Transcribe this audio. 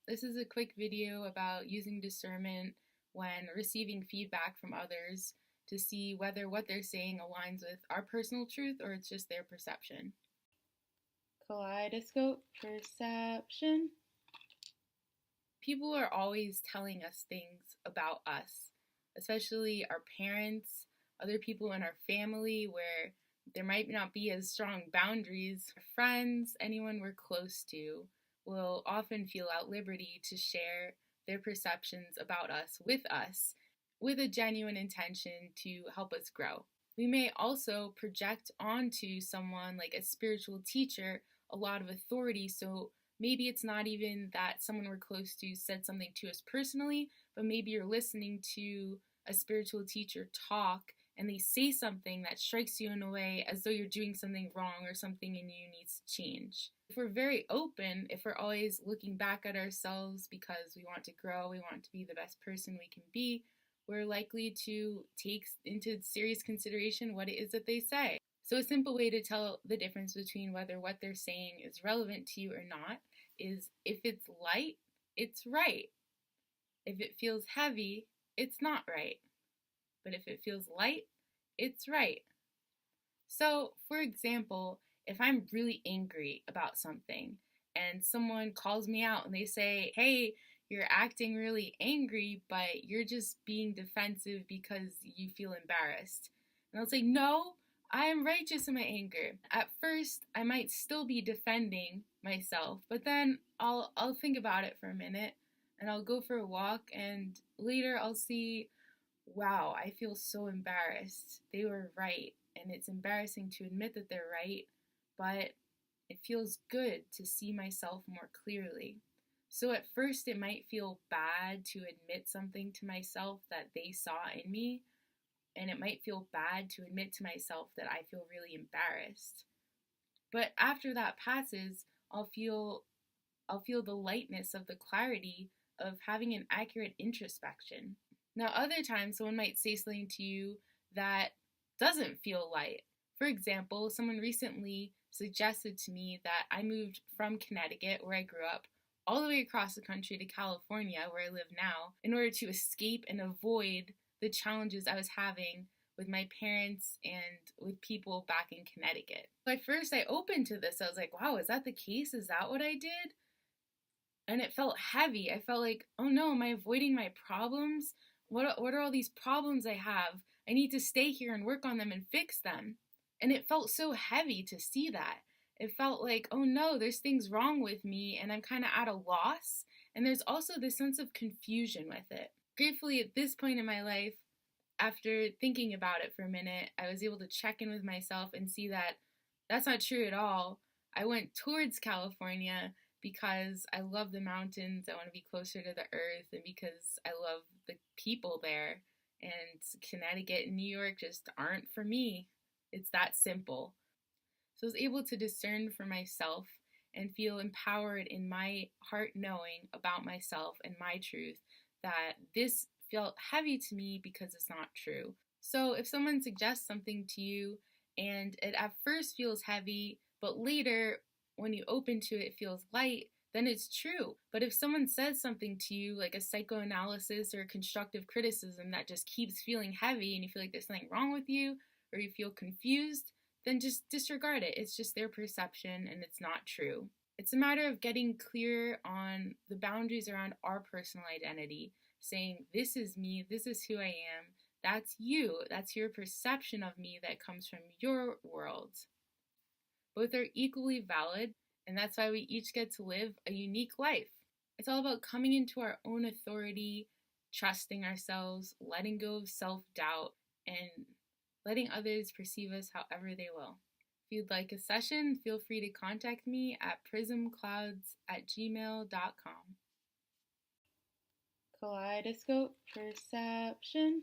This is a quick video about using discernment when receiving feedback from others to see whether what they're saying aligns with our personal truth or it's just their perception. Kaleidoscope perception. People are always telling us things about us, especially our parents, other people in our family where there might not be as strong boundaries. Friends, anyone we're close to, will often feel at liberty to share their perceptions about us with a genuine intention to help us grow. We may also project onto someone like a spiritual teacher a lot of authority, so maybe it's not even that someone we're close to said something to us personally, but maybe you're listening to a spiritual teacher talk and they say something that strikes you in a way as though you're doing something wrong or something in you needs to change. If we're very open, if we're always looking back at ourselves because we want to grow, we want to be the best person we can be, we're likely to take into serious consideration what it is that they say. So a simple way to tell the difference between whether what they're saying is relevant to you or not is if it's light, it's right. If it feels heavy, it's not right. But if it feels light, it's right. So, for example, if I'm really angry about something and someone calls me out and they say, hey, you're acting really angry, but you're just being defensive because you feel embarrassed. And I'll say, no, I am righteous in my anger. At first, I might still be defending myself, but then I'll think about it for a minute and I'll go for a walk, and later I'll see, wow, I feel so embarrassed. They were right, and it's embarrassing to admit that they're right, but it feels good to see myself more clearly. So at first it might feel bad to admit something to myself that they saw in me, and it might feel bad to admit to myself that I feel really embarrassed. But after that passes, I'll feel the lightness of the clarity of having an accurate introspection. Now, other times, someone might say something to you that doesn't feel light. For example, someone recently suggested to me that I moved from Connecticut, where I grew up, all the way across the country to California, where I live now, in order to escape and avoid the challenges I was having with my parents and with people back in Connecticut. So at first, I opened to this. I was like, wow, is that the case? Is that what I did? And it felt heavy. I felt like, oh no, am I avoiding my problems? What are all these problems I have? I need to stay here and work on them and fix them. And it felt so heavy to see that. It felt like, oh no, there's things wrong with me and I'm kind of at a loss. And there's also this sense of confusion with it. Gratefully, at this point in my life, after thinking about it for a minute, I was able to check in with myself and see that that's not true at all. I went towards California because I love the mountains, I want to be closer to the earth, and because I love the people there. And Connecticut and New York just aren't for me. It's that simple. So I was able to discern for myself and feel empowered in my heart knowing about myself and my truth that this felt heavy to me because it's not true. So if someone suggests something to you and it at first feels heavy, but later when you open to it, it feels light, then it's true. But if someone says something to you, like a psychoanalysis or a constructive criticism that just keeps feeling heavy and you feel like there's something wrong with you or you feel confused, then just disregard it. It's just their perception and it's not true. It's a matter of getting clear on the boundaries around our personal identity, saying, this is me, this is who I am, that's you, that's your perception of me that comes from your world. Both are equally valid, and that's why we each get to live a unique life. It's all about coming into our own authority, trusting ourselves, letting go of self-doubt, and letting others perceive us however they will. If you'd like a session, feel free to contact me at prismclouds@gmail.com. Kaleidoscope perception.